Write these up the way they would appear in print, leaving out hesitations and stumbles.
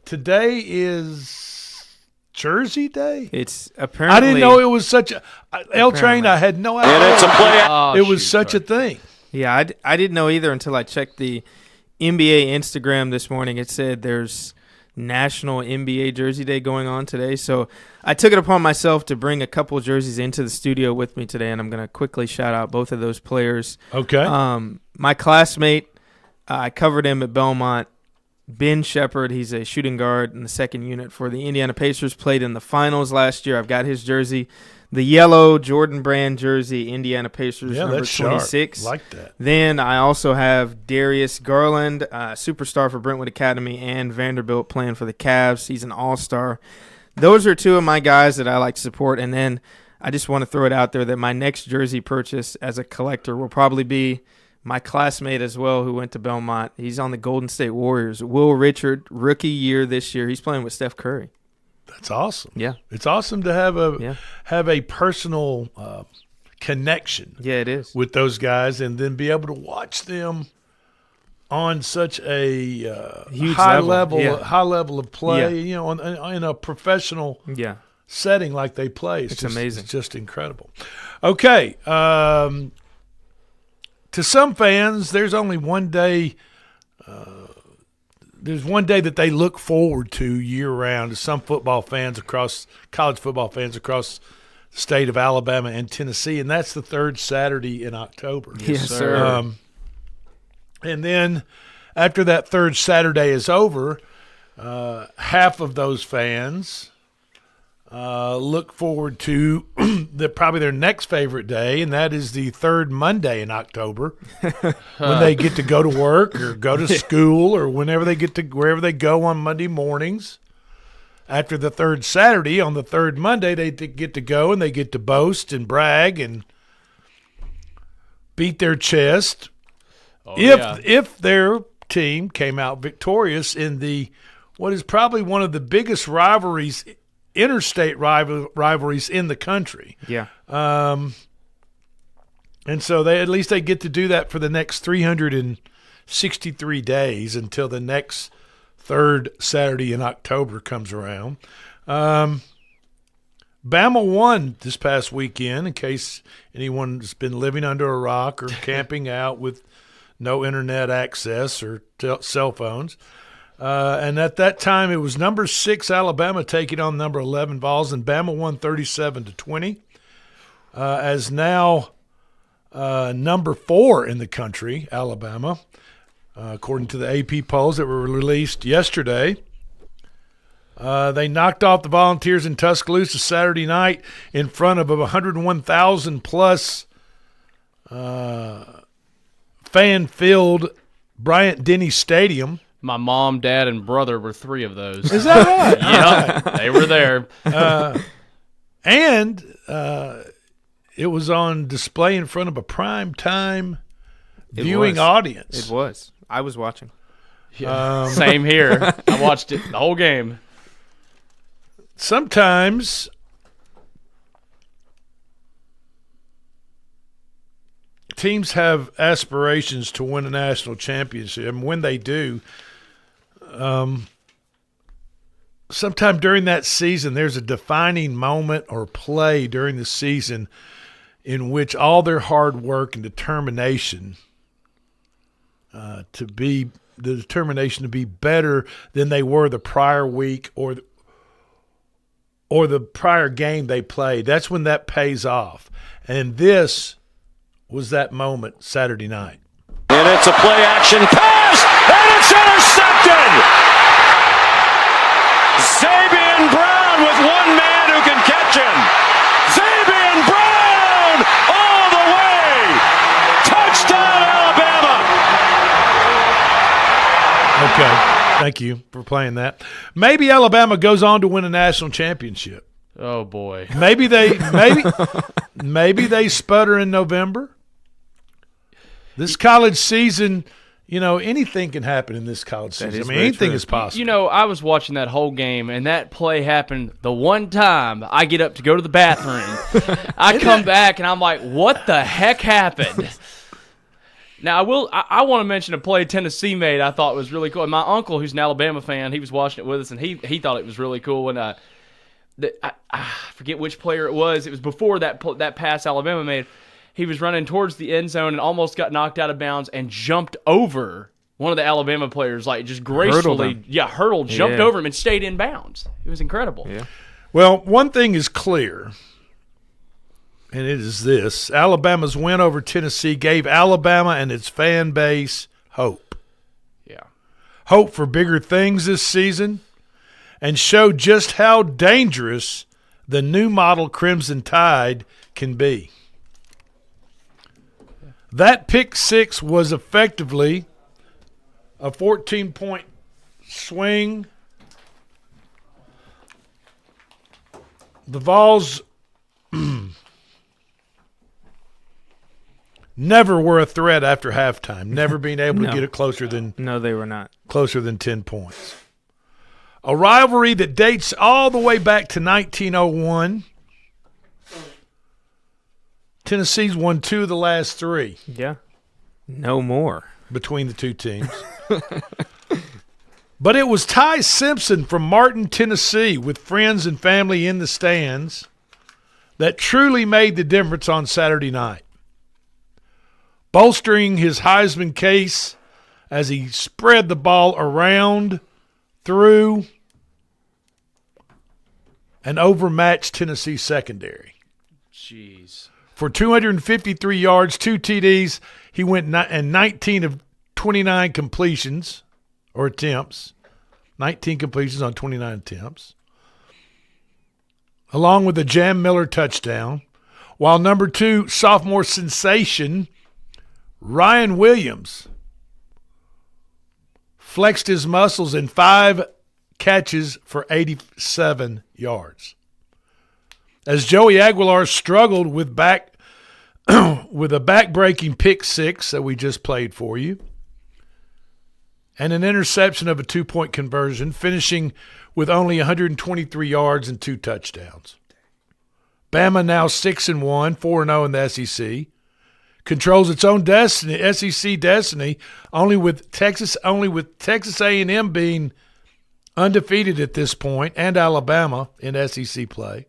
today is Jersey Day? It's apparently. I didn't know it was such a L Train. I had no idea. And it's a play. It was such a thing. Yeah, I didn't know either until I checked the NBA Instagram this morning. It said there's National NBA Jersey Day going on today. So I took it upon myself to bring a couple jerseys into the studio with me today, and I'm going to quickly shout out both of those players. Okay. My classmate, I covered him at Belmont. Ben Shepard, he's a shooting guard in the second unit for the Indiana Pacers, played in the finals last year. I've got his jersey, the yellow Jordan Brand jersey, Indiana Pacers, number 26. Sharp. Like that. Then I also have Darius Garland, superstar for Brentwood Academy, and Vanderbilt playing for the Cavs. He's an all-star. Those are two of my guys that I like to support. And then I just want to throw it out there that my next jersey purchase as a collector will probably be my classmate as well who went to Belmont. He's on the Golden State Warriors. Will Richard, rookie year this year. He's playing with Steph Curry. That's awesome. Yeah. It's awesome to have a personal connection. Yeah, it is. With those guys, and then be able to watch them on such a huge high level of play. Yeah. In a professional setting like they play. It's amazing. It's just incredible. Okay. To some fans, there's only one day. There's one day that they look forward to year-round. To some college football fans across the state of Alabama and Tennessee, and that's the third Saturday in October. Yes, sir. And then after that third Saturday is over, half of those fans look forward to probably their next favorite day, and that is the third Monday in October when they get to go to work or go to school or wherever they go on Monday mornings. After the third Saturday, on the third Monday, they get to go and they get to boast and brag and beat their chest if their team came out victorious in what is probably one of the biggest rivalries, interstate rivalries in the country. Yeah. And so they get to do that for the next 363 days until the next third Saturday in October comes around. Bama won this past weekend, in case anyone's been living under a rock or camping out with no internet access or cell phones. And at that time, it was number 6 Alabama taking on number 11 Vols, and Bama won 37-20. As now number 4 in the country, Alabama, according to the AP polls that were released yesterday. They knocked off the Volunteers in Tuscaloosa Saturday night in front of a 101,000-plus fan-filled Bryant-Denny Stadium. My mom, dad, and brother were 3 of those. Is that right? Yeah, they were there. And it was on display in front of a prime-time viewing audience. It was. I was watching. Same here. I watched it the whole game. Sometimes teams have aspirations to win a national championship, and when they do, sometime during that season, there's a defining moment or play during the season in which all their hard work and determination to be better than they were the prior week or the prior game they played. That's when that pays off. And this was that moment Saturday night. And it's a play-action pass, and it's intercepted! Zabian Brown with one man who can catch him. Zabian Brown all the way! Touchdown, Alabama! Okay, thank you for playing that. Maybe Alabama goes on to win a national championship. Oh boy. Maybe they sputter in November. This college season, anything can happen in this college season. Anything is possible. I was watching that whole game, and that play happened the one time I get up to go to the bathroom. I come back, and I'm like, what the heck happened? Now, I want to mention a play Tennessee made I thought was really cool. And my uncle, who's an Alabama fan, he was watching it with us, and he thought it was really cool. And I forget which player it was. It was before that pass Alabama made. He was running towards the end zone and almost got knocked out of bounds and jumped over one of the Alabama players, like just gracefully, jumped over him and stayed in bounds. It was incredible. Yeah. Well, one thing is clear, and it is this. Alabama's win over Tennessee gave Alabama and its fan base hope. Yeah. Hope for bigger things this season, and showed just how dangerous the new model Crimson Tide can be. That pick six was effectively a 14-point swing. The Vols never were a threat after halftime, never being able to get it closer than No, they were not. closer than 10 points. A rivalry that dates all the way back to 1901. Tennessee's won 2 of the last 3 Yeah. No more. between the two teams. But it was Ty Simpson from Martin, Tennessee, with friends and family in the stands, that truly made the difference on Saturday night, bolstering his Heisman case as he spread the ball around, through, an overmatched Tennessee secondary. Jeez. For 253 yards, 2 TDs, he went and 19 of 29 completions or attempts. 19 completions on 29 attempts. Along with a Jam Miller touchdown. While number 2 sophomore sensation Ryan Williams flexed his muscles in 5 catches for 87 yards. As Joey Aguilar struggled with with a back-breaking pick six that we just played for you, and an interception of a 2-point conversion, finishing with only 123 yards and 2 touchdowns. Bama now 6-1, 4-0 in the SEC, controls its own destiny, SEC destiny, only with Texas A&M being undefeated at this point, and Alabama in SEC play.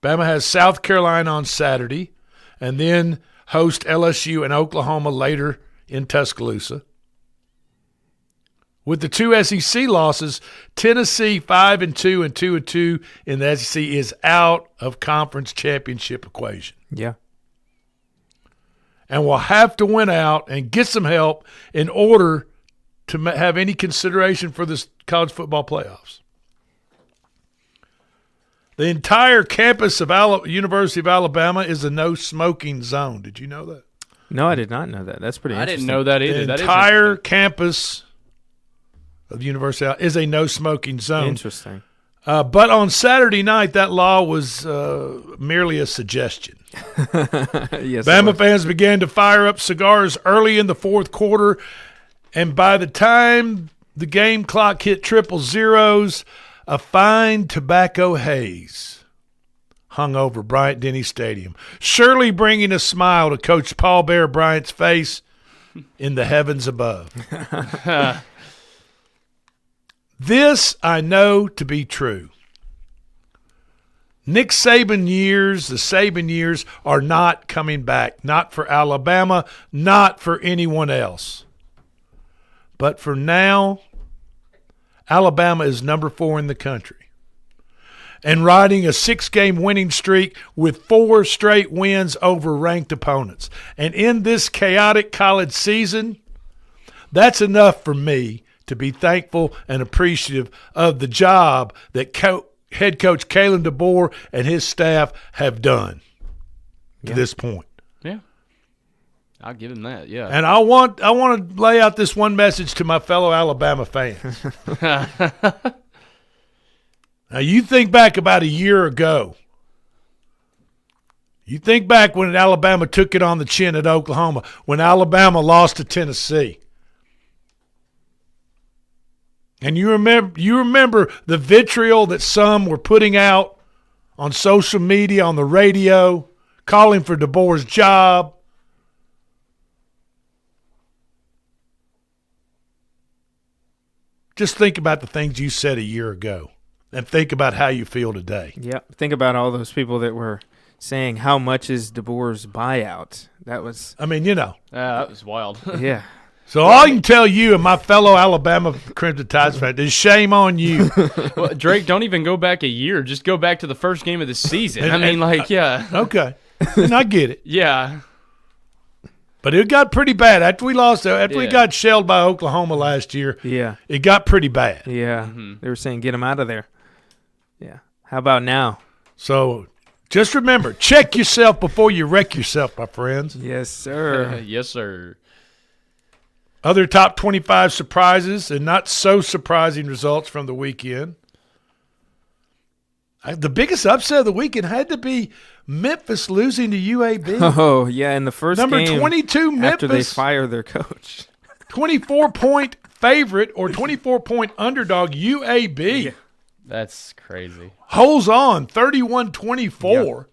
Bama has South Carolina on Saturday, and then host LSU and Oklahoma later in Tuscaloosa. With the 2 SEC losses, Tennessee 5-2 and 2-2 in the SEC is out of conference championship equation, Yeah. and will have to win out and get some help in order to have any consideration for this college football playoffs. The entire campus of University of Alabama is a no-smoking zone. Did you know that? No, I did not know that. That's pretty I interesting. didn't know that either. The That is entire interesting. campus of the University is a no-smoking zone. Interesting. But on Saturday night, that law was merely a suggestion. Yes. Bama fans began to fire up cigars early in the fourth quarter, and by the time the game clock hit triple zeros, a fine tobacco haze hung over Bryant-Denny Stadium, surely bringing a smile to Coach Paul Bear Bryant's face in the heavens above. This I know to be true. The Saban years are not coming back, not for Alabama, not for anyone else. But for now, Alabama is number 4 in the country and riding a 6-game winning streak with 4 straight wins over ranked opponents. And in this chaotic college season, that's enough for me to be thankful and appreciative of the job that head coach Kalen DeBoer and his staff have done to this point. Yeah. I'll give him that, yeah. And I want to lay out this one message to my fellow Alabama fans. Now, you think back about a year ago. You think back when Alabama took it on the chin at Oklahoma, when Alabama lost to Tennessee. And you remember the vitriol that some were putting out on social media, on the radio, calling for DeBoer's job. just think about the things you said a year ago and think about how you feel today. Yeah. Think about all those people that were saying, how much is DeBoer's buyout? That was, I mean, you know. That was wild. yeah. So all I can tell you and my fellow Alabama Crimson Tides fans is shame on you. Well, Drake, don't even go back a year. Just go back to the first game of the season. Yeah. Okay. And I get it. Yeah. But it got pretty bad after we lost. After we Yeah. got shelled by Oklahoma last year, Yeah. it got pretty bad. Yeah. They were saying, get him out of there. Yeah. How about now? So just remember, check yourself before you wreck yourself, my friends. Yes, sir. Yes, sir. Other top 25 surprises and not so surprising results from the weekend. The biggest upset of the weekend had to be Memphis losing to UAB. Oh, yeah, in the first Number game 22, Memphis. after they fire their coach. 24-point favorite or 24-point underdog UAB. Yeah. That's crazy. Holds on 31-24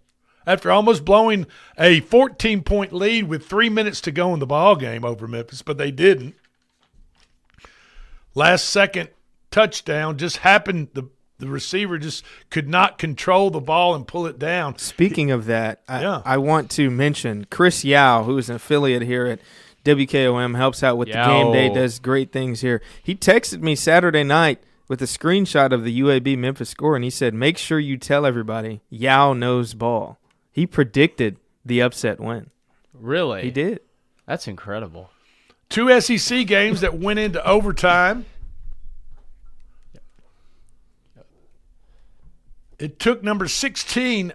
after almost blowing a 14-point lead with 3 minutes to go in the ball game over Memphis, but they didn't. Last second touchdown just happened. The receiver just could not control the ball and pull it down. Speaking of that, Yeah. I want to mention Chris Yao, who is an affiliate here at WKOM, helps out with the game day, does great things here. He texted me Saturday night with a screenshot of the UAB Memphis score, and he said, make sure you tell everybody Yao knows ball. He predicted the upset win. Really? He did. That's incredible. 2 SEC games that went into overtime. It took number 16,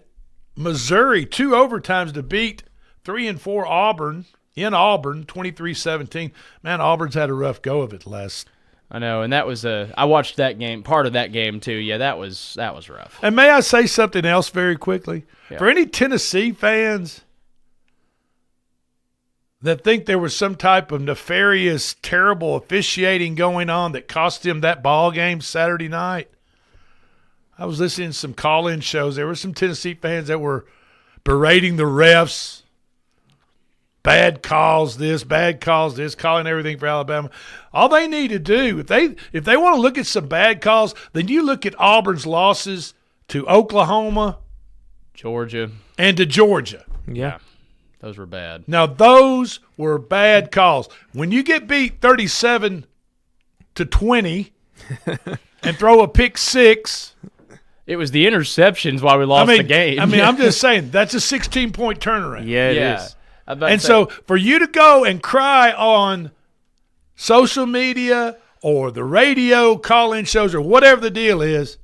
Missouri, 2 overtimes to beat 3 and 4 Auburn in Auburn, 23-17. Man, Auburn's had a rough go of it last. I know, and that was I watched that game, part of that game too. Yeah, that was rough. And may I say something else very quickly? Yeah. For any Tennessee fans that think there was some type of nefarious, terrible officiating going on that cost them that ball game Saturday night, I was listening to some call-in shows. There were some Tennessee fans that were berating the refs, bad calls this, calling everything for Alabama. All they need to do, if they want to look at some bad calls, then you look at Auburn's losses to Oklahoma, Georgia. and to Georgia. Yeah. Those were bad. Now, those were bad calls. When you get beat 37-20 and throw a pick six, It was the interceptions why we lost the game. I'm just saying, that's a 16-point turnaround. Yeah, it yeah. is. I was about to And say, so for you to go and cry on social media or the radio call-in shows or whatever the deal is,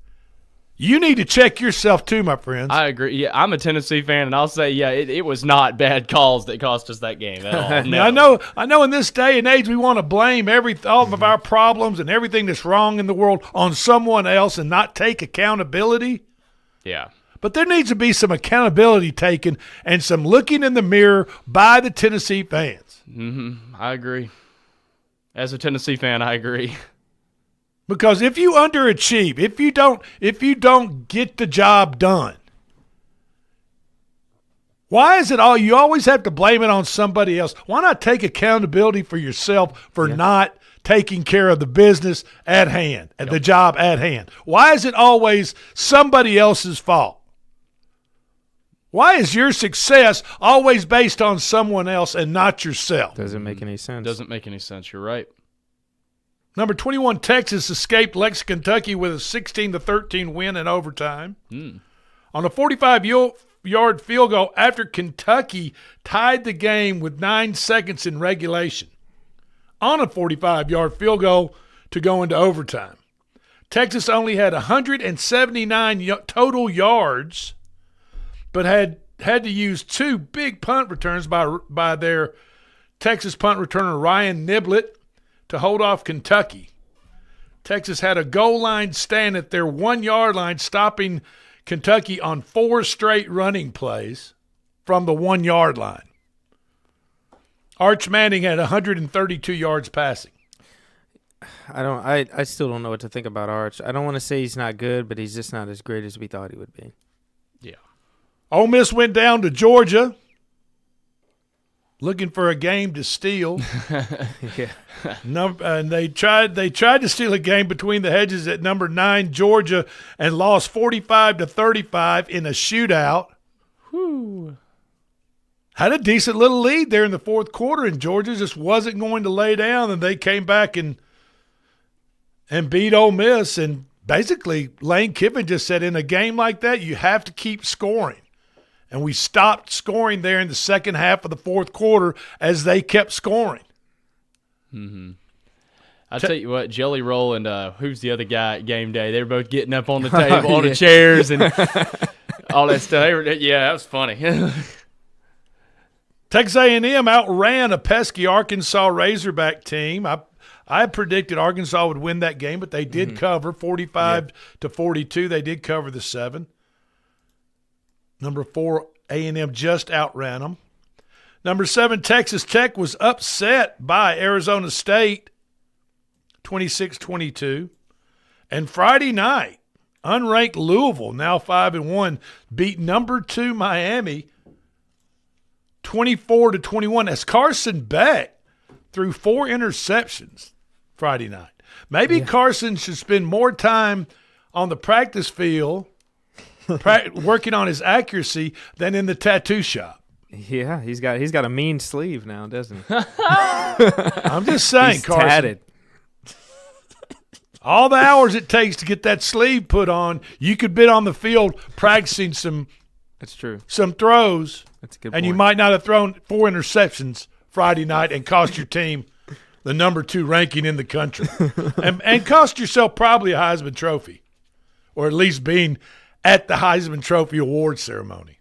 you need to check yourself too, my friends. I agree. Yeah, I'm a Tennessee fan, and I'll say, yeah, it was not bad calls that cost us that game at all. No. I know in this day and age we want to blame all of our problems and everything that's wrong in the world on someone else and not take accountability. Yeah. But there needs to be some accountability taken and some looking in the mirror by the Tennessee fans. I agree. As a Tennessee fan, I agree. Because if you underachieve, if you don't get the job done, why is it you always have to blame it on somebody else? Why not take accountability for yourself for not taking care of the business at hand and the job at hand? Why is it always somebody else's fault? Why is your success always based on someone else and not yourself? Doesn't make any sense. Doesn't make any sense. You're right. Number 21, Texas escaped Lexington, Kentucky with a 16-13 win in overtime. On a 45-yard field goal after Kentucky tied the game with 9 seconds in regulation. On a 45-yard field goal to go into overtime. Texas only had 179 total yards, but had to use 2 big punt returns by their Texas punt returner Ryan Niblett to hold off Kentucky. Texas had a goal line stand at their 1-yard line, stopping Kentucky on 4 straight running plays from the 1-yard line. Arch Manning had 132 yards passing. I still don't know what to think about Arch. I don't want to say he's not good, but he's just not as great as we thought he would be. Yeah. Ole Miss went down to Georgia looking for a game to steal. Yeah. And they tried to steal a game between the hedges at number 9 Georgia and lost 45-35 in a shootout. Whew. Had a decent little lead there in the fourth quarter, and Georgia just wasn't going to lay down, and they came back and beat Ole Miss. And basically, Lane Kiffin just said, in a game like that, you have to keep scoring. And we stopped scoring there in the second half of the fourth quarter as they kept scoring. Mm-hmm. I tell you what, Jelly Roll and who's the other guy at game day? They were both getting up on the table, on the chairs, and all that stuff. Yeah, that was funny. Texas A&M outran a pesky Arkansas Razorback team. I predicted Arkansas would win that game, but they did cover 45-42. They did cover the 7. Number 4, A&M just outran them. Number 7, Texas Tech was upset by Arizona State, 26-22. And Friday night, unranked Louisville, now 5-1, beat number 2 Miami, 24-21. As Carson Beck threw 4 interceptions Friday night. Maybe Carson should spend more time on the practice field working on his accuracy than in the tattoo shop. Yeah, he's got a mean sleeve now, doesn't he? I'm just saying, He's Carson. tatted. All the hours it takes to get that sleeve put on, you could be on the field practicing That's true. some throws, That's a good and point. you might not have thrown 4 interceptions Friday night and cost your team the number 2 ranking in the country, and cost yourself probably a Heisman Trophy, or at least being at the Heisman Trophy award ceremony.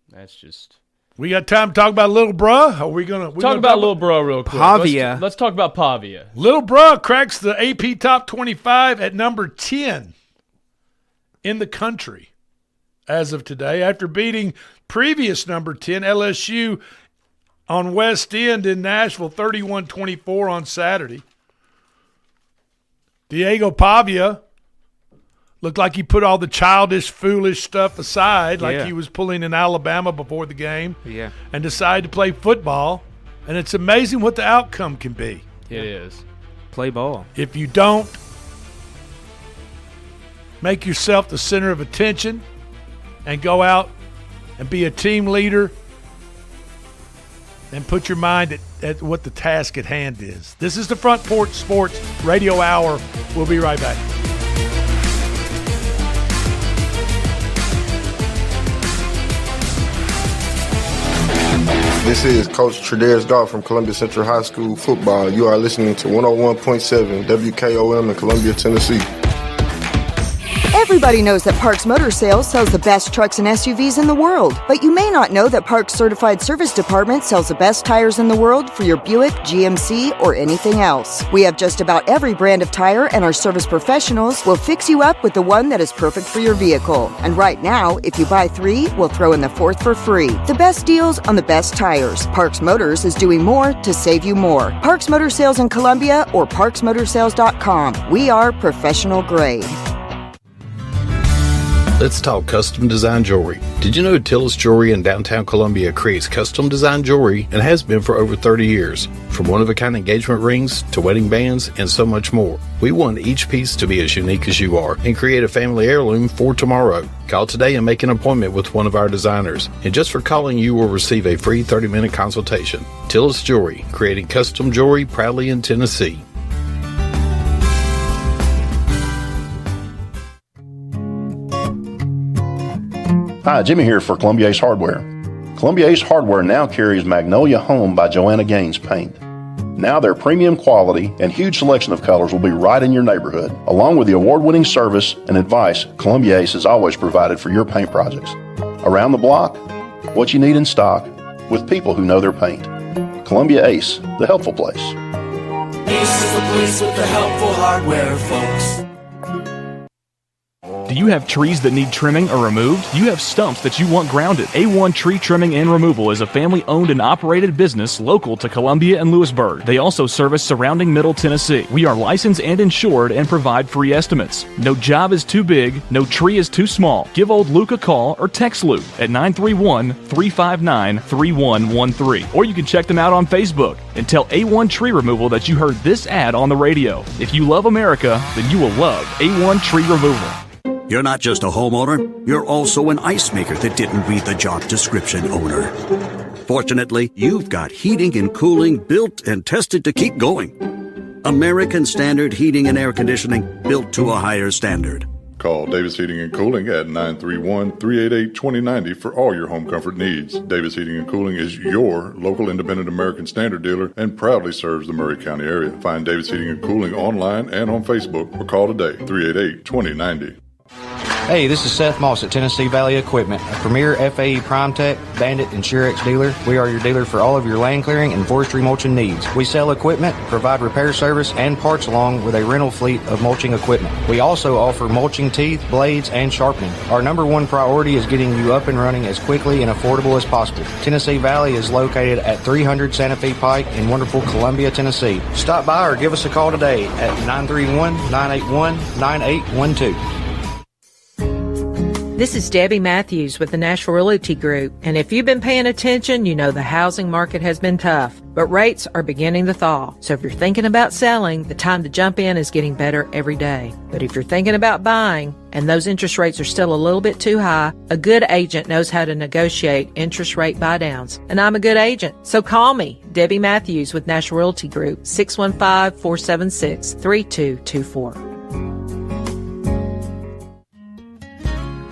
That's just. We got time to talk about Little Bruh? Are we gonna Talk about Little Bro real quick. Pavia. Let's talk about Pavia. Little Bruh cracks the AP Top 25 at number 10 in the country as of today, after beating previous number 10 LSU on West End in Nashville 31-24 on Saturday. Diego Pavia looked like he put all the childish, foolish stuff aside, like he was pulling in Alabama before the game, and decided to play football. And it's amazing what the outcome can be. It is. Play ball. If you don't make yourself the center of attention and go out and be a team leader and put your mind at what the task at hand is. This is the Front Porch Sports Radio Hour. We'll be right back. This is Coach Tredaris Goff from Columbia Central High School football. You are listening to 101.7 WKOM in Columbia, Tennessee. Everybody knows that Parks Motor Sales sells the best trucks and SUVs in the world, but you may not know that Parks Certified Service Department sells the best tires in the world for your Buick, GMC, or anything else. We have just about every brand of tire, and our service professionals will fix you up with the one that is perfect for your vehicle. And right now, if you buy 3, we'll throw in the 4th for free. The best deals on the best tires. Parks Motors is doing more to save you more. Parks Motor Sales in Columbia or parksmotorsales.com. We are professional grade. Let's talk custom design jewelry. Did you know Tillis Jewelry in downtown Columbia creates custom design jewelry and has been for over 30 years? From one-of-a-kind engagement rings to wedding bands and so much more. We want each piece to be as unique as you are and create a family heirloom for tomorrow. Call today and make an appointment with one of our designers. And just for calling, you will receive a free 30-minute consultation. Tillis Jewelry, creating custom jewelry proudly in Tennessee. Hi, Jimmy here for Columbia Ace Hardware. Columbia Ace Hardware now carries Magnolia Home by Joanna Gaines paint. Now their premium quality and huge selection of colors will be right in your neighborhood. Along with the award-winning service and advice Columbia Ace has always provided for your paint projects. Around the block, what you need in stock, with people who know their paint. Columbia Ace, the helpful place. Ace is the place with the helpful hardware, folks. Do you have trees that need trimming or removed? Do you have stumps that you want grounded? A1 Tree Trimming and Removal is a family-owned and operated business local to Columbia and Lewisburg. They also service surrounding Middle Tennessee. We are licensed and insured and provide free estimates. No job is too big, no tree is too small. Give old Luke a call or text Luke at 931-359-3113. Or you can check them out on Facebook and tell A1 Tree Removal that you heard this ad on the radio. If you love America, then you will love A1 Tree Removal. You're not just a homeowner, you're also an ice maker that didn't read the job description owner. Fortunately, you've got heating and cooling built and tested to keep going. American Standard Heating and Air Conditioning, built to a higher standard. Call Davis Heating and Cooling at 931-388-2090 for all your home comfort needs. Davis Heating and Cooling is your local independent American Standard dealer and proudly serves the Murray County area. Find Davis Heating and Cooling online and on Facebook or call today, 388-2090. Hey, this is Seth Moss at Tennessee Valley Equipment, a premier FAE PrimeTech, Bandit, and Surex dealer. We are your dealer for all of your land clearing and forestry mulching needs. We sell equipment, provide repair service, and parts along with a rental fleet of mulching equipment. We also offer mulching teeth, blades, and sharpening. Our number one priority is getting you up and running as quickly and affordable as possible. Tennessee Valley is located at 300 Santa Fe Pike in wonderful Columbia, Tennessee. Stop by or give us a call today at 931-981-9812. This is Debbie Matthews with the Nashville Realty Group, and if you've been paying attention, you know the housing market has been tough, but rates are beginning to thaw. So if you're thinking about selling, the time to jump in is getting better every day. But if you're thinking about buying, and those interest rates are still a little bit too high, a good agent knows how to negotiate interest rate buy-downs. And I'm a good agent, so call me, Debbie Matthews with Nashville Realty Group, 615-476-3224.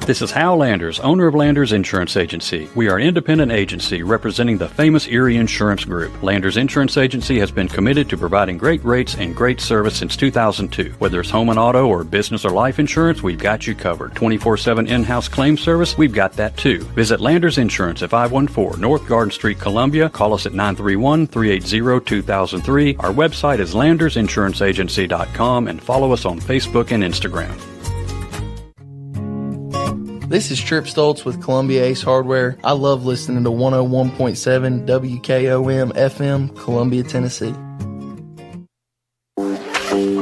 This is Hal Landers, owner of Landers Insurance Agency. We are an independent agency representing the famous Erie Insurance Group. Landers Insurance Agency has been committed to providing great rates and great service since 2002. Whether it's home and auto or business or life insurance, we've got you covered. 24/7 in-house claim service, we've got that too. Visit Landers Insurance at 514 North Garden Street, Columbia. Call us at 931-380-2003. Our website is landersinsuranceagency.com and follow us on Facebook and Instagram. This is Trip Stoltz with Columbia Ace Hardware. I love listening to 101.7 WKOM FM, Columbia, Tennessee.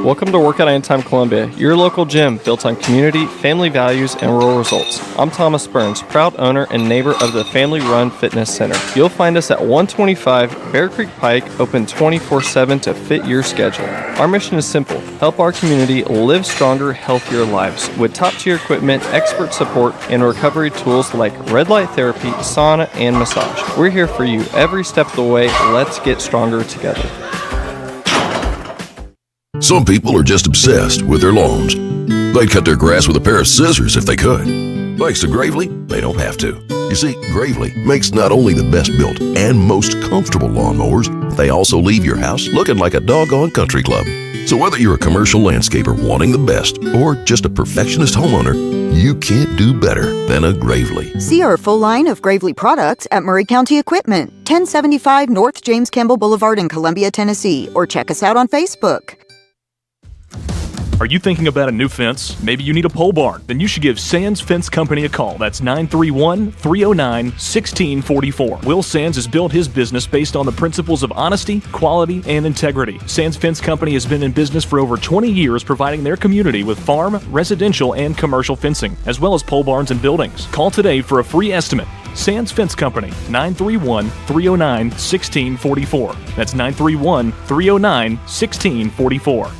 Welcome to Workout Anytime Columbia, your local gym built on community, family values, and rural results. I'm Thomas Burns, proud owner and neighbor of the Family Run Fitness Center. You'll find us at 125 Bear Creek Pike, open 24/7 to fit your schedule. Our mission is simple: help our community live stronger, healthier lives with top-tier equipment, expert support, and recovery tools like red light therapy, sauna, and massage. We're here for you every step of the way. Let's get stronger together. Some people are just obsessed with their lawns. They'd cut their grass with a pair of scissors if they could. Thanks to Gravely, they don't have to. You see, Gravely makes not only the best built and most comfortable lawnmowers, they also leave your house looking like a doggone country club. So whether you're a commercial landscaper wanting the best or just a perfectionist homeowner, you can't do better than a Gravely. See our full line of Gravely products at Murray County Equipment, 1075 North James Campbell Boulevard in Columbia, Tennessee, or check us out on Facebook. Are you thinking about a new fence? Maybe you need a pole barn? Then you should give Sands Fence Company a call. That's 931-309-1644. Will Sands has built his business based on the principles of honesty, quality, and integrity. Sands Fence Company has been in business for over 20 years, providing their community with farm, residential, and commercial fencing, as well as pole barns and buildings. Call today for a free estimate. Sands Fence Company, 931-309-1644. That's 931-309-1644.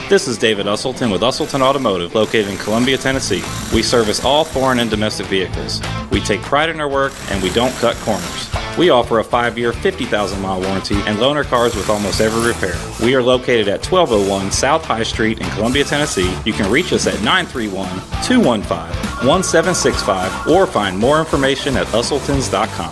This is David Usselton with Usselton Automotive, located in Columbia, Tennessee. We service all foreign and domestic vehicles. We take pride in our work, and we don't cut corners. We offer a 5-year, 50,000-mile warranty and loan our cars with almost every repair. We are located at 1201 South High Street in Columbia, Tennessee. You can reach us at 931-215-1765 or find more information at usseltons.com.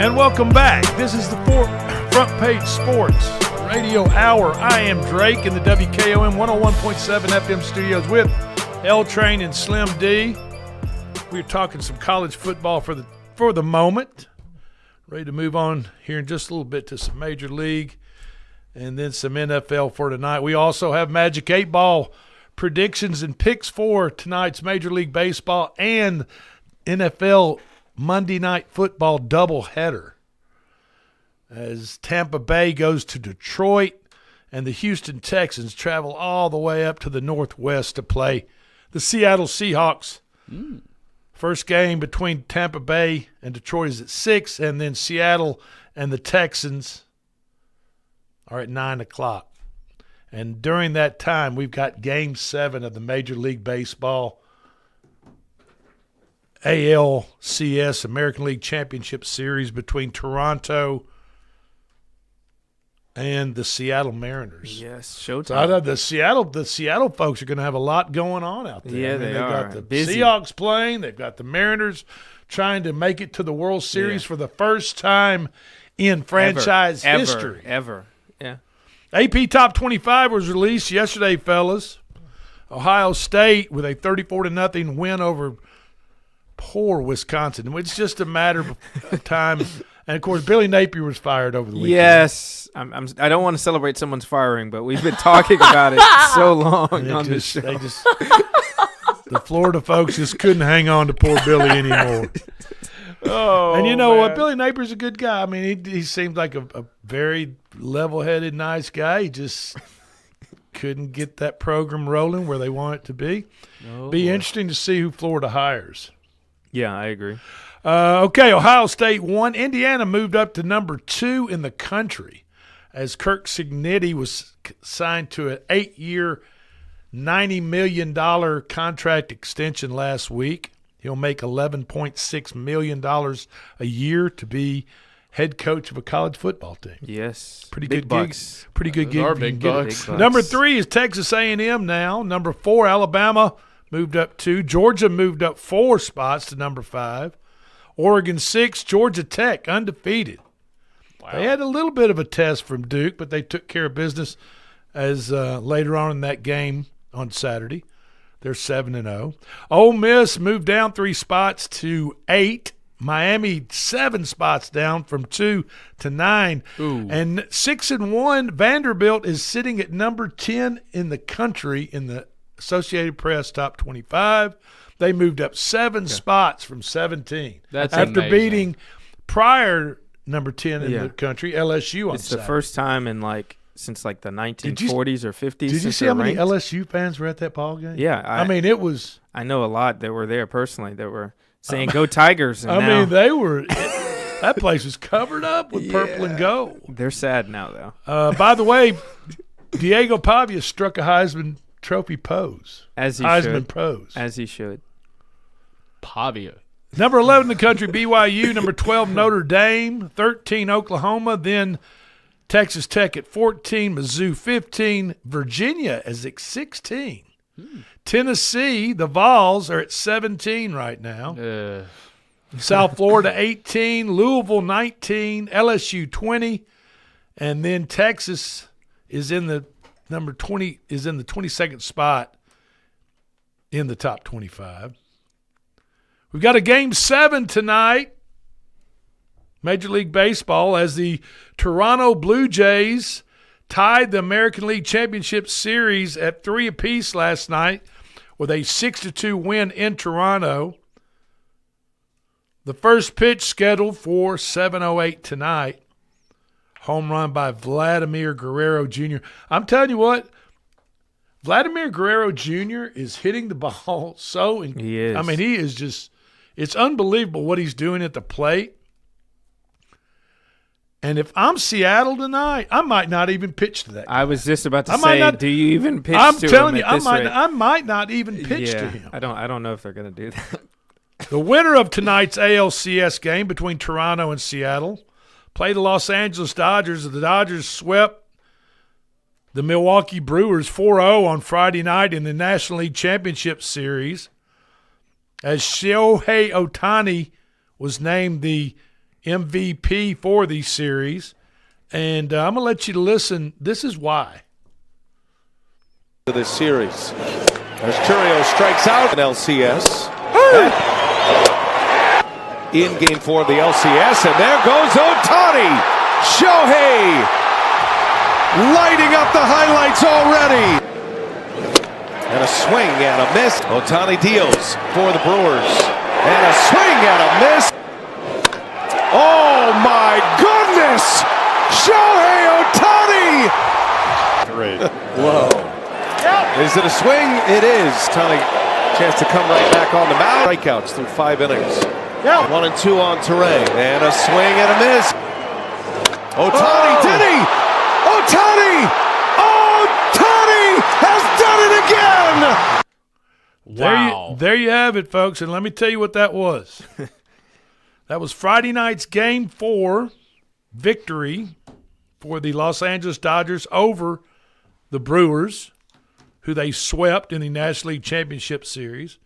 And welcome back. This is the Front Page Sports Radio Hour. I am Drake in the WKOM 101.7 FM studios with L Train and Slim D. We're talking some college football for the moment. Ready to move on here in just a little bit to some Major League and then some NFL for tonight. We also have Magic 8 Ball predictions and picks for tonight's Major League Baseball and NFL Monday Night Football doubleheader as Tampa Bay goes to Detroit and the Houston Texans travel all the way up to the Northwest to play the Seattle Seahawks. First game between Tampa Bay and Detroit is at 6, and then Seattle and the Texans are at 9 o'clock. And during that time, we've got Game 7 of the Major League Baseball ALCS, American League Championship Series, between Toronto and the Seattle Mariners. Yes, showtime. So I know the Seattle folks are going to have a lot going on out there. Yeah, they've are. got the Busy. Seahawks playing. They've got the Mariners trying to make it to the World Series for the first time in franchise history. Ever. Yeah. AP Top 25 was released yesterday, fellas. Ohio State with a 34-0 win over poor Wisconsin. It's just a matter of time. And, of course, Billy Napier was fired over the weekend. Yes. I don't want to celebrate someone's firing, but we've been talking about it so long on this show. The Florida folks just couldn't hang on to poor Billy anymore. And you know what? Billy Napier's a good guy. I mean, he seems like a very level-headed, nice guy. He just couldn't get that program rolling where they want it to be. Interesting to see who Florida hires. Yeah, I agree. Okay, Ohio State won. Indiana moved up to number 2 in the country as Kirk Cignetti was signed to an 8-year, $90 million contract extension last week. He'll make $11.6 million a year to be head coach of a college football team. Yes. Pretty big good bucks. gig. Pretty good Those gig. are if you big can get it. bucks. Number 3 is Texas A&M now. Number 4, Alabama moved up 2. Georgia moved up 4 spots to number 5. Oregon 6, Georgia Tech undefeated. Wow. They had a little bit of a test from Duke, but they took care of business as later on in that game on Saturday. They're 7-0. Ole Miss moved down 3 spots to 8. Miami 7 spots down from 2 to 9. Ooh. And 6-1, Vanderbilt is sitting at number 10 in the country in the Associated Press Top 25. They moved up 7 spots from 17. That's after amazing. beating prior number 10 in the country, LSU on It's Saturday. the first time in since the 1940s or 50s. Did you since see how many ranked. LSU fans were at that ball game? Yeah. I mean, it was. I know a lot that were there personally that were saying "Go Tigers." And I now, mean, they were. That place was covered up with purple and gold. they're sad now, though. By the way, Diego Pavia struck a Heisman Trophy pose. As he Heisman should. pose. As he should. Pavia. Number 11 in the country, BYU. Number 12, Notre Dame. 13, Oklahoma. Then Texas Tech at 14. Mizzou 15. Virginia is at 16. Tennessee, the Vols are at 17 right now. South Florida 18. Louisville 19. LSU 20. And then Texas is in the number 20, is in the 22nd spot in the top 25. We've got a Game 7 tonight, Major League Baseball, as the Toronto Blue Jays tied the American League Championship Series at 3 apiece last night with a 6-2 win in Toronto. The first pitch scheduled for 7:08 tonight. Home run by Vladimir Guerrero Jr. I'm telling you what, Vladimir Guerrero Jr. is hitting the ball so. He is. I mean, he is just. It's unbelievable what he's doing at the plate. And if I'm Seattle tonight, I might not even pitch to that guy. I was just about to say, do you even pitch to him? I'm telling you, at this rate? I might not even pitch to him. I don't know if they're going to do that. The winner of tonight's ALCS game between Toronto and Seattle played the Los Angeles Dodgers. The Dodgers swept the Milwaukee Brewers 4-0 on Friday night in the National League Championship Series, as Shohei Ohtani was named the MVP for the series. And I'm going to let you listen. This is why. To this series. As Churio strikes out in LCS. In game 4 of the LCS, and there goes Ohtani. Shohei lighting up the highlights already. And a swing and a miss. Ohtani deals for the Brewers. And a swing and a miss. Oh my goodness! Shohei Ohtani! Great. Whoa. Is it a swing? It is. Ohtani, chance to come right back on the mound. Strikeouts through 5 innings. 1 and 2 on Teray. And a swing and a miss. Ohtani, did he? Ohtani! Ohtani has done it again! There you have it, folks. And let me tell you what that was. That was Friday night's Game 4 victory for the Los Angeles Dodgers over the Brewers, who they swept in the National League Championship Series.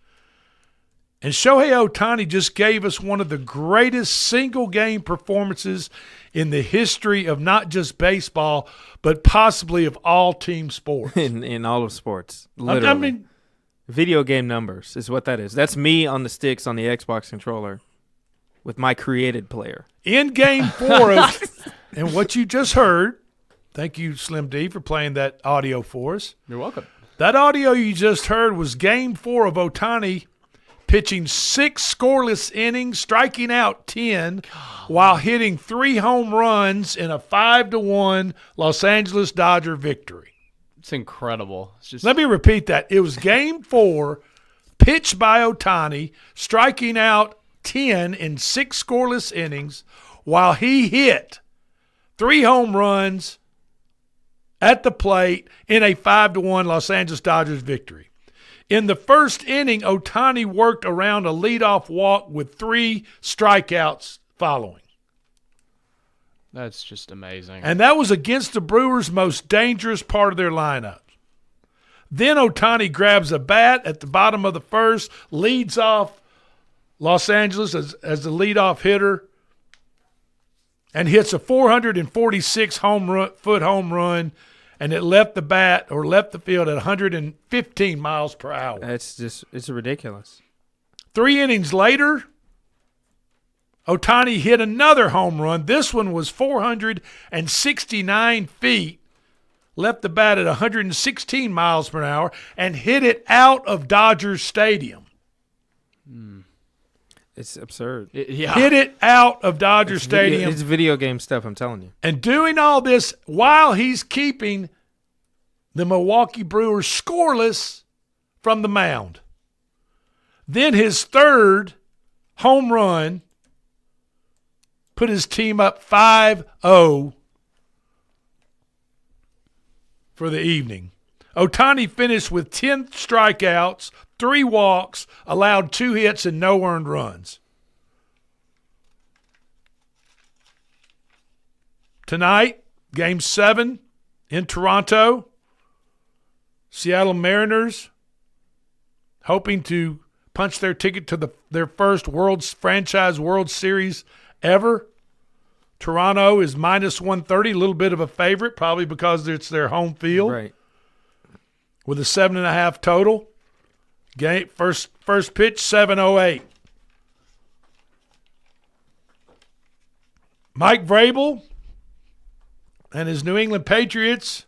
And Shohei Ohtani just gave us one of the greatest single-game performances in the history of not just baseball, but possibly of all team sports. In all of sports, literally. I mean, video game numbers is what that is. That's me on the sticks on the Xbox controller with my created player. In Game 4 of and what you just heard, thank you, Slim D, for playing that audio for us. You're welcome. That audio you just heard was Game 4 of Ohtani pitching 6 scoreless innings, striking out 10, while hitting 3 home runs in a 5-1 Los Angeles Dodger victory. It's incredible. It's just Let me repeat that. It was Game 4, pitched by Ohtani, striking out 10 in 6 scoreless innings, while he hit 3 home runs at the plate in a 5-1 Los Angeles Dodgers victory. In the first inning, Ohtani worked around a leadoff walk with 3 strikeouts following. That's just amazing. And that was against the Brewers' most dangerous part of their lineup. Then Ohtani grabs a bat at the bottom of the first, leads off Los Angeles as the leadoff hitter, and hits a 446-foot home run, and it left the field at 115 miles per hour. It's ridiculous. 3 innings later, Ohtani hit another home run. This one was 469 feet, left the bat at 116 miles per hour, and hit it out of Dodgers Stadium. It's absurd. Hit it out of Dodger Stadium. It's video game stuff, I'm telling you. And doing all this while he's keeping the Milwaukee Brewers scoreless from the mound. Then his third home run put his team up 5-0 for the evening. Ohtani finished with 10 strikeouts, 3 walks, allowed 2 hits, and no earned runs. Tonight, Game 7 in Toronto. Seattle Mariners hoping to punch their ticket to their first franchise World Series ever. Toronto is minus 130, a little bit of a favorite, probably because it's their home field. Right. With a 7.5 total. Game first pitch, 7:08. Mike Vrabel and his New England Patriots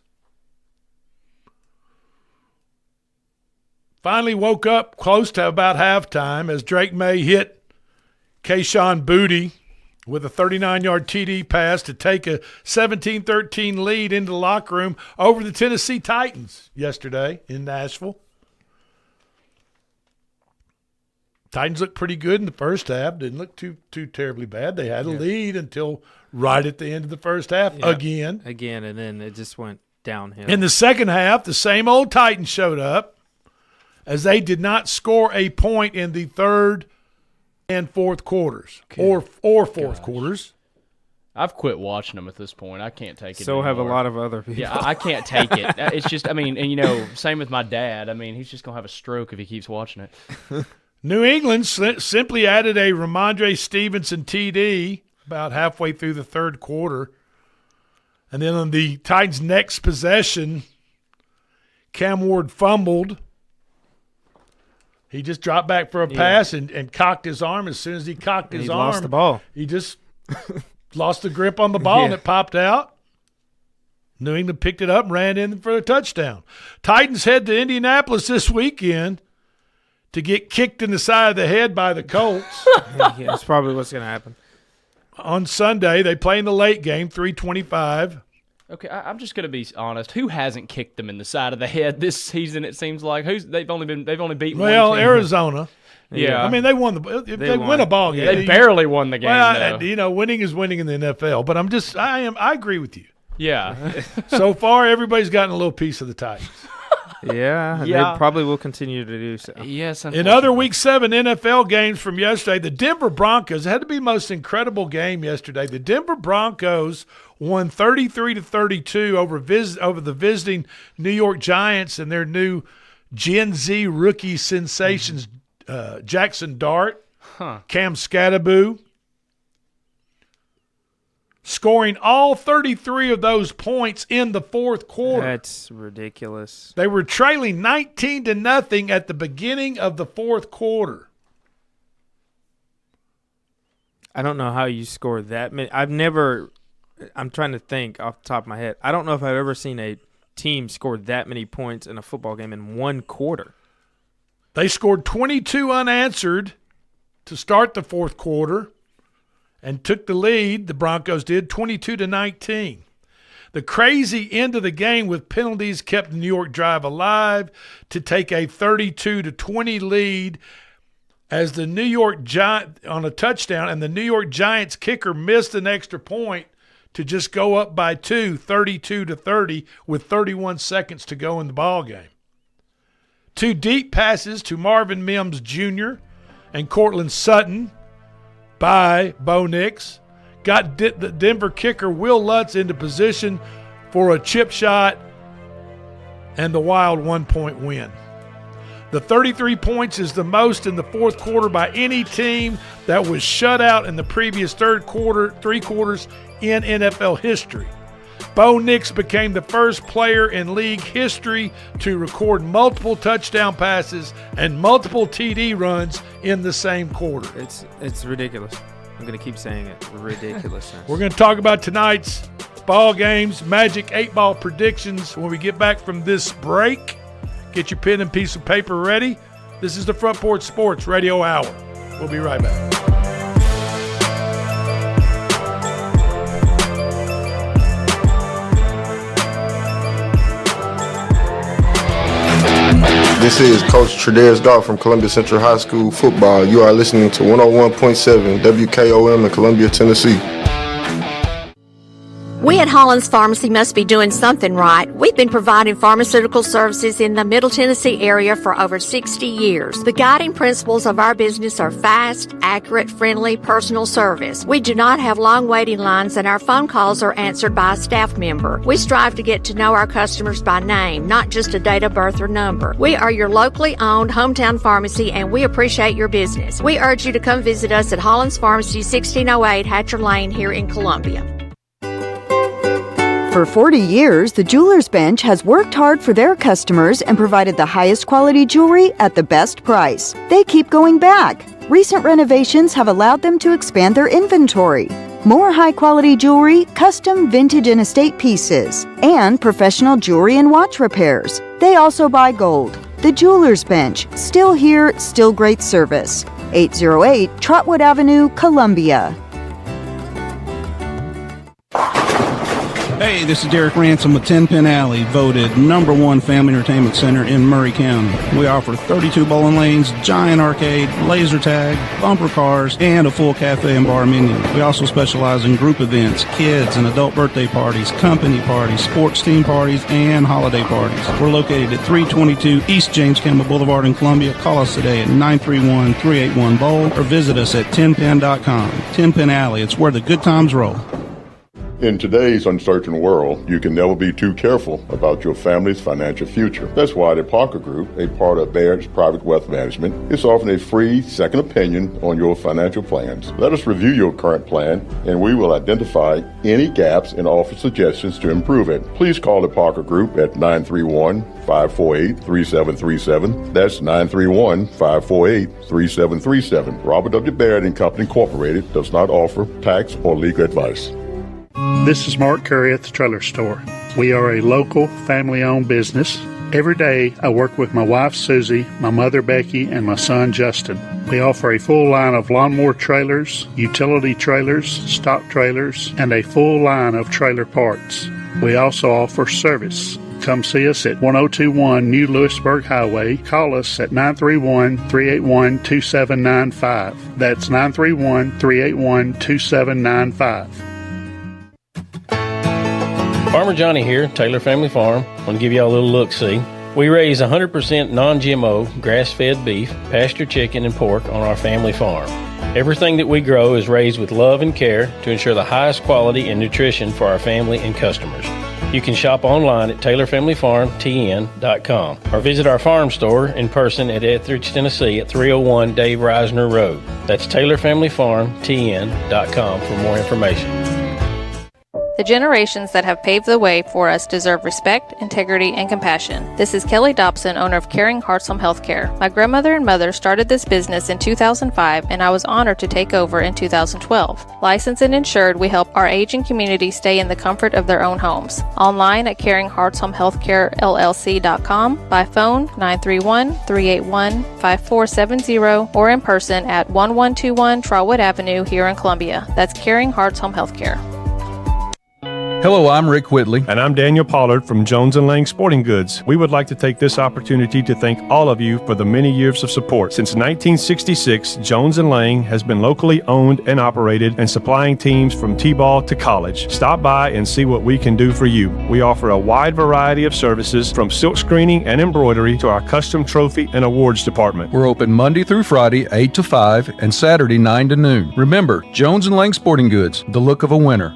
finally woke up close to about halftime as Drake May hit Kayshon Boutte with a 39-yard TD pass to take a 17-13 lead into the locker room over the Tennessee Titans yesterday in Nashville. Titans looked pretty good in the first half. Didn't look too terribly bad. They had a lead until right at the end of the first half again. Again, and then it just went downhill. In the second half, the same old Titans showed up as they did not score a point in the third and fourth quarters or fourth quarters. I've quit watching them at this point. I can't take it So anymore. have a lot of other people. Yeah, I can't take it. It's just, and same with my dad. He's just going to have a stroke if he keeps watching it. New England simply added a Ramondre Stevenson TD about halfway through the third quarter. And then on the Titans' next possession, Cam Ward fumbled. He just dropped back for a pass and cocked his arm. As soon as he cocked his arm, lost the ball. He just lost the grip on the ball and it popped out. New England picked it up and ran in for a touchdown. Titans head to Indianapolis this weekend to get kicked in the side of the head by the Colts. That's probably what's going to happen. On Sunday, they play in the late game, 3:25. Okay, I'm just gonna be honest. Who hasn't kicked them in the side of the head this season? It seems like they've only beaten. Well, one team. Arizona. Yeah, I mean they won they win a ball game. They barely won the game. Well, winning is winning in the NFL. But I agree with you. Yeah. So far, everybody's gotten a little piece of the Titans. Yeah, they probably will continue to do so. Yes. In other Week 7 NFL games from yesterday, the Denver Broncos had to be the most incredible game yesterday. The Denver Broncos won 33-32 over the visiting New York Giants and their new Gen Z rookie sensations, Jackson Dart, Cam Scatterboo, scoring all 33 of those points in the fourth quarter. That's ridiculous. They were trailing 19-0 at the beginning of the fourth quarter. I don't know how you score that many. I'm trying to think off the top of my head. I don't know if I've ever seen a team score that many points in a football game in one quarter. They scored 22 unanswered to start the fourth quarter and took the lead, the Broncos did, 22-19. The crazy end of the game with penalties kept the New York drive alive to take a 32-20 lead as the New York Giants on a touchdown, and the New York Giants kicker missed an extra point to just go up by 2, 32-30, with 31 seconds to go in the ball game. 2 deep passes to Marvin Mims Jr. and Cortland Sutton by Bo Nix got the Denver kicker Will Lutz into position for a chip shot and the Wild 1-point win. The 33 points is the most in the fourth quarter by any team that was shut out in the previous three quarters in NFL history. Bo Nix became the first player in league history to record multiple touchdown passes and multiple TD runs in the same quarter. It's ridiculous. I'm going to keep saying it. Ridiculous. We're going to talk about tonight's ball games, Magic 8-ball predictions when we get back from this break. Get your pen and piece of paper ready. This is the Front Porch Sports Radio Hour. We'll be right back. This is Coach Tredarius Goff from Columbia Central High School football. You are listening to 101.7 WKOM in Columbia, Tennessee. We at Hollins Pharmacy must be doing something right. We've been providing pharmaceutical services in the Middle Tennessee area for over 60 years. The guiding principles of our business are fast, accurate, friendly, personal service. We do not have long waiting lines and our phone calls are answered by a staff member. We strive to get to know our customers by name, not just a date of birth or number. We are your locally owned hometown pharmacy and we appreciate your business. We urge you to come visit us at Hollins Pharmacy, 1608 Hatcher Lane here in Columbia. For 40 years, the Jewelers Bench has worked hard for their customers and provided the highest quality jewelry at the best price. They keep going back. Recent renovations have allowed them to expand their inventory. More high-quality jewelry, custom vintage and estate pieces, and professional jewelry and watch repairs. They also buy gold. The Jewelers Bench, still here, still great service. 808 Trotwood Avenue, Columbia. Hey, this is Derek Ransom with 10 Pin Alley, voted #1 family entertainment center in Murray County. We offer 32 bowling lanes, giant arcade, laser tag, bumper cars, and a full cafe and bar menu. We also specialize in group events, kids and adult birthday parties, company parties, sports team parties, and holiday parties. We're located at 322 East James Campbell Boulevard in Columbia. Call us today at 931-381-BOWL or visit us at 10pin.com. 10 Pin Alley, it's where the good times roll. In today's uncertain world, you can never be too careful about your family's financial future. That's why the Parker Group, a part of Baird's Private Wealth Management, is offering a free second opinion on your financial plans. Let us review your current plan, and we will identify any gaps and offer suggestions to improve it. Please call the Parker Group at 931-548-3737. That's 931-548-3737. Robert W. Baird and Company Incorporated does not offer tax or legal advice. This is Mark Curry at the Trailer Store. We are a local, family-owned business. Every day, I work with my wife, Susie, my mother, Becky, and my son, Justin. We offer a full line of lawnmower trailers, utility trailers, stock trailers, and a full line of trailer parts. We also offer service. Come see us at 1021 New Lewisburg Highway. Call us at 931-381-2795. That's 931-381-2795. Farmer Johnny here, Taylor Family Farm. I want to give y'all a little look-see. We raise 100% non-GMO, grass-fed beef, pasture chicken, and pork on our family farm. Everything that we grow is raised with love and care to ensure the highest quality and nutrition for our family and customers. You can shop online at TaylorFamilyFarmTN.com or visit our farm store in person at Etheridge, Tennessee at 301 Dave Reisner Road. That's TaylorFamilyFarmTN.com for more information. The generations that have paved the way for us deserve respect, integrity, and compassion. This is Kelly Dobson, owner of Caring Hearts Home Healthcare. My grandmother and mother started this business in 2005, and I was honored to take over in 2012. Licensed and insured, we help our aging community stay in the comfort of their own homes. Online at CaringHeartsHomeHealthcareLLC.com, by phone 931-381-5470, or in person at 1121 Trotwood Avenue here in Columbia. That's Caring Hearts Home Healthcare. Hello, I'm Rick Whitley. And I'm Daniel Pollard from Jones & Lang Sporting Goods. We would like to take this opportunity to thank all of you for the many years of support. Since 1966, Jones & Lang has been locally owned and operated and supplying teams from T-ball to college. Stop by and see what we can do for you. We offer a wide variety of services from silk screening and embroidery to our custom trophy and awards department. We're open Monday through Friday, 8 to 5, and Saturday, 9 to noon. Remember, Jones & Lang Sporting Goods, the look of a winner.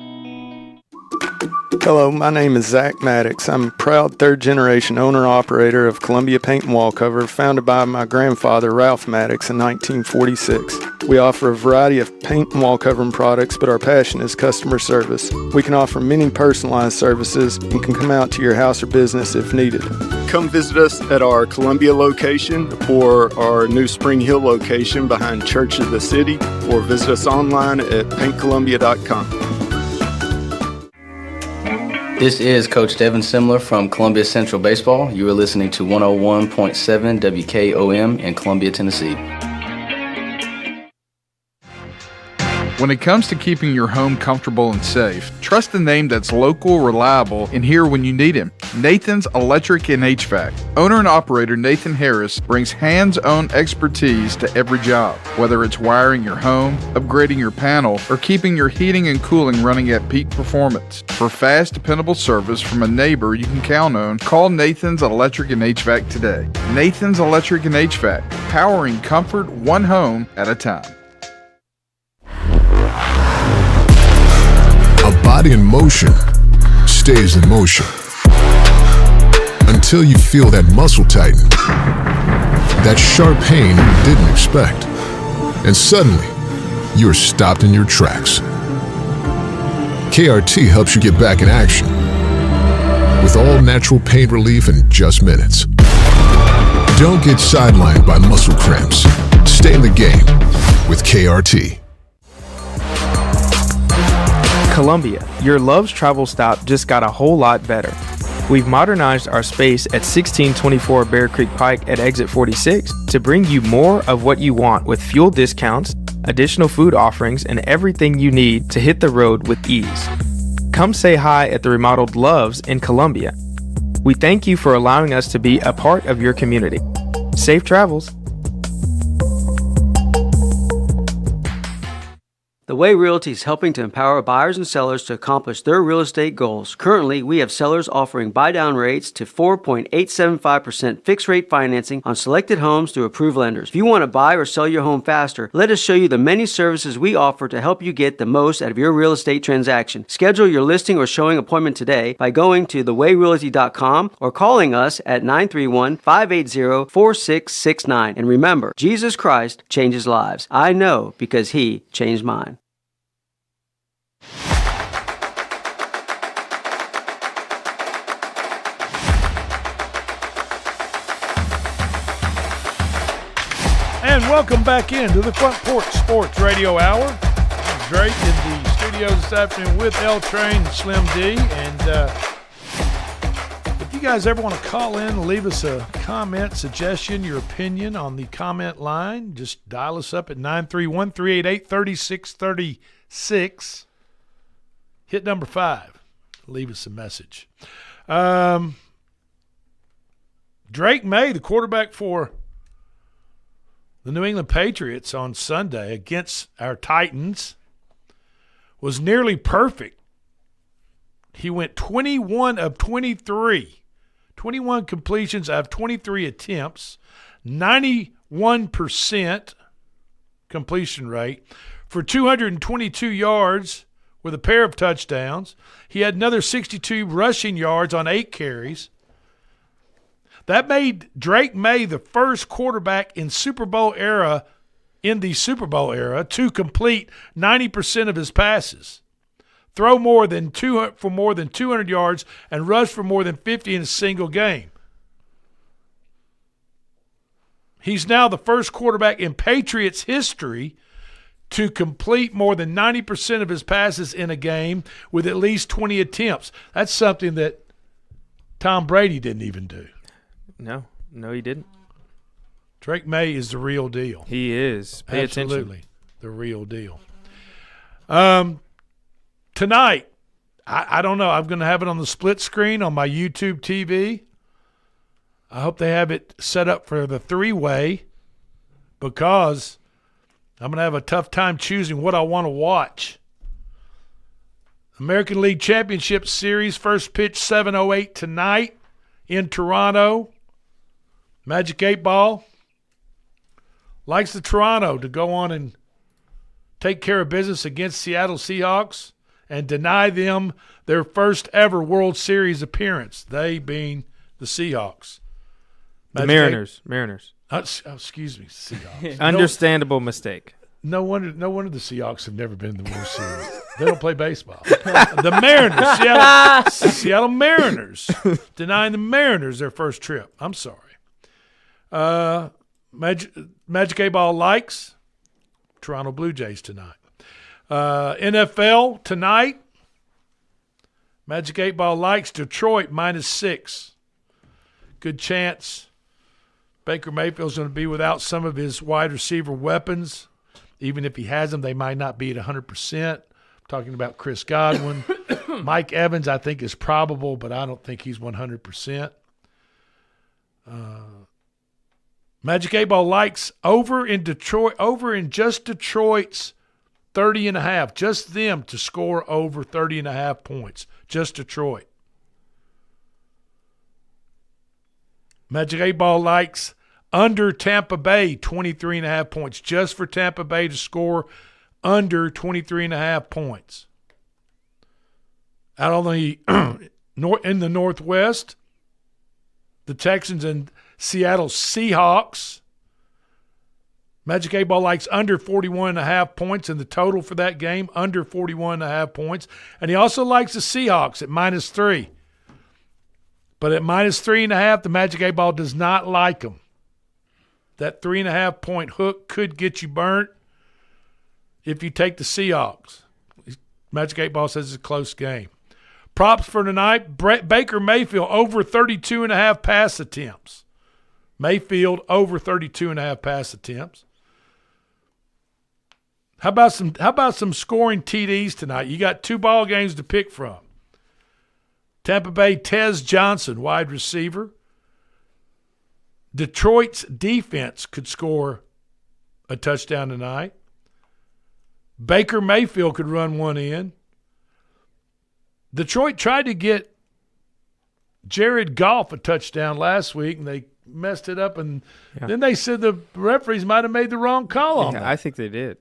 Hello, my name is Zach Maddox. I'm a proud third-generation owner-operator of Columbia Paint and Wallcover, founded by my grandfather, Ralph Maddox, in 1946. We offer a variety of paint and wallcovering products, but our passion is customer service. We can offer many personalized services and can come out to your house or business if needed. Come visit us at our Columbia location or our new Spring Hill location behind Church of the City, or visit us online at paintcolumbia.com. This is Coach Devin Simler from Columbia Central Baseball. You are listening to 101.7 WKOM in Columbia, Tennessee. When it comes to keeping your home comfortable and safe, trust the name that's local, reliable, and here when you need him. Nathan's Electric and HVAC. Owner and operator Nathan Harris brings hands-on expertise to every job. Whether it's wiring your home, upgrading your panel, or keeping your heating and cooling running at peak performance. For fast, dependable service from a neighbor you can count on, call Nathan's Electric and HVAC today. Nathan's Electric and HVAC, powering comfort one home at a time. A body in motion stays in motion until you feel that muscle tighten, that sharp pain you didn't expect, and suddenly you're stopped in your tracks. KRT helps you get back in action with all natural pain relief in just minutes. Don't get sidelined by muscle cramps. Stay in the game with KRT. Columbia, your Love's travel stop just got a whole lot better. We've modernized our space at 1624 Bear Creek Pike at exit 46 to bring you more of what you want with fuel discounts, additional food offerings, and everything you need to hit the road with ease. Come say hi at the remodeled Love's in Columbia. We thank you for allowing us to be a part of your community. Safe travels. The Way Realty is helping to empower buyers and sellers to accomplish their real estate goals. Currently, we have sellers offering buy-down rates to 4.875% fixed-rate financing on selected homes through approved lenders. If you want to buy or sell your home faster, let us show you the many services we offer to help you get the most out of your real estate transaction. Schedule your listing or showing appointment today by going to thewayrealty.com or calling us at 931-580-4669. And remember, Jesus Christ changes lives. I know because He changed mine. And welcome back into the Front Porch Sports Radio Hour. I'm Drake in the studio this afternoon with L Train and Slim D. And if you guys ever want to call in and leave us a comment, suggestion, your opinion on the comment line, just dial us up at 931-388-3636. Hit number 5. Leave us a message. Drake May, the quarterback for the New England Patriots on Sunday against our Titans, was nearly perfect. He went 21 of 23, 21 completions out of 23 attempts, 91% completion rate for 222 yards with a pair of touchdowns. He had another 62 rushing yards on 8 carries. That made Drake May the first quarterback in the Super Bowl era to complete 90% of his passes, throw for more than 200 yards, and rush for more than 50 in a single game. He's now the first quarterback in Patriots history to complete more than 90% of his passes in a game with at least 20 attempts. That's something that Tom Brady didn't even do. No, he didn't. Drake May is the real deal. He is. Pay Absolutely attention. The real deal. Tonight, I don't know. I'm going to have it on the split screen on my YouTube TV. I hope they have it set up for the 3-way because I'm going to have a tough time choosing what I want to watch. American League Championship Series, first pitch 7:08 tonight in Toronto. Magic 8 Ball likes the Toronto to go on and take care of business against Seattle Seahawks and deny them their first ever World Series appearance, they being the Seahawks. The Mariners. Excuse me, Seahawks. Understandable mistake. No wonder the Seahawks have never been in the World Series. They don't play baseball. The Mariners, Seattle Mariners, denying the Mariners their first trip. I'm sorry. Magic 8 Ball likes Toronto Blue Jays tonight. NFL tonight, Magic 8 Ball likes Detroit -6. Good chance Baker Mayfield's going to be without some of his wide receiver weapons. Even if he has them, they might not be at 100%. I'm talking about Chris Godwin. Mike Evans, I think, is probable, but I don't think he's 100%. Magic 8 Ball likes over in just Detroit's 30.5. Just them to score over 30.5 points. Just Detroit. Magic 8 Ball likes under Tampa Bay 23.5 points. Just for Tampa Bay to score under 23.5 points. Out on the in the Northwest, the Texans and Seattle Seahawks. Magic 8 Ball likes under 41.5 points in the total for that game, under 41.5 points. And he also likes the Seahawks at -3. But at -3.5, the Magic 8 Ball does not like them. That 3.5 point hook could get you burnt if you take the Seahawks. Magic 8 Ball says it's a close game. Props for tonight, Baker Mayfield over 32.5 pass attempts. Mayfield over 32.5 pass attempts. How about some scoring TDs tonight? You got 2 ball games to pick from. Tampa Bay, Tez Johnson, wide receiver. Detroit's defense could score a touchdown tonight. Baker Mayfield could run one in. Detroit tried to get Jared Goff a touchdown last week, and they messed it up, and then they said the referees might have made the wrong call on that. I think they did.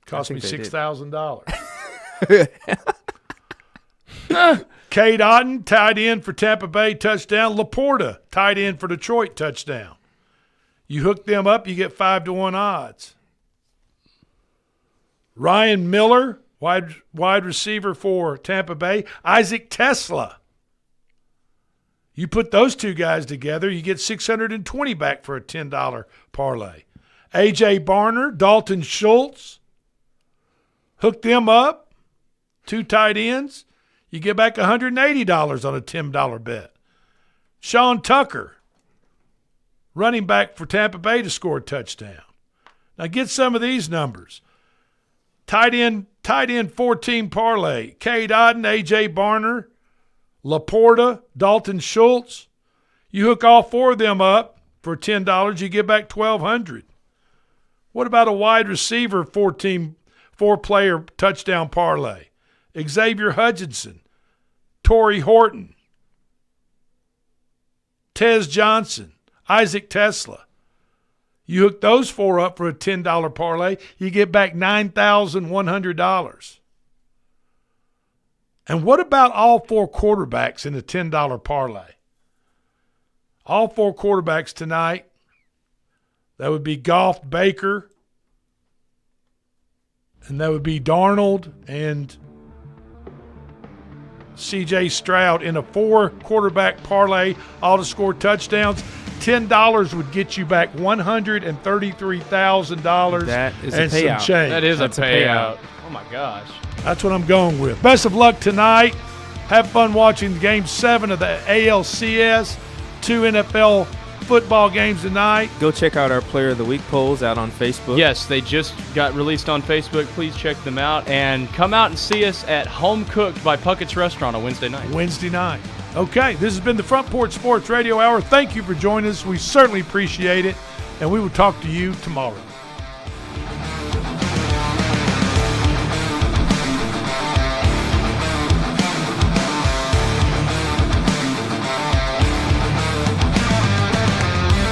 Cost me $6,000. Cade Otton, tight end for Tampa Bay, touchdown. Laporta, tight end for Detroit, touchdown. You hook them up, you get 5-1 odds. Ryan Miller, wide receiver for Tampa Bay. Isaac Tesla. You put those two guys together, you get $620 back for a $10 parlay. A.J. Barner, Dalton Schultz. Hook them up, two tight ends. You get back $180 on a $10 bet. Sean Tucker, running back for Tampa Bay to score a touchdown. Now get some of these numbers. Tight end 14 parlay. Cade Otton, A.J. Barner, Laporta, Dalton Schultz. You hook all four of them up for $10, you get back $1,200. What about a wide receiver four-player touchdown parlay? Xavier Hutchinson, Torrey Horton, Tez Johnson, Isaac Tesla. You hook those four up for a $10 parlay, you get back $9,100. And what about all four quarterbacks in a $10 parlay? All four quarterbacks tonight. That would be Goff, Baker, and that would be Darnold and C.J. Stroud in a four-quarterback parlay, all to score touchdowns. $10 would get you back $133,000. That is and a payout. Some change. That is a payout. Oh, my gosh. That's what I'm going with. Best of luck tonight. Have fun watching Game 7 of the ALCS. 2 NFL football games tonight. Go check out our Player of the Week polls out on Facebook. Yes, they just got released on Facebook. Please check them out. And come out and see us at Home Cooked by Puckett's Restaurant on Wednesday night. Okay, this has been the Front Porch Sports Radio Hour. Thank you for joining us. We certainly appreciate it. And we will talk to you tomorrow.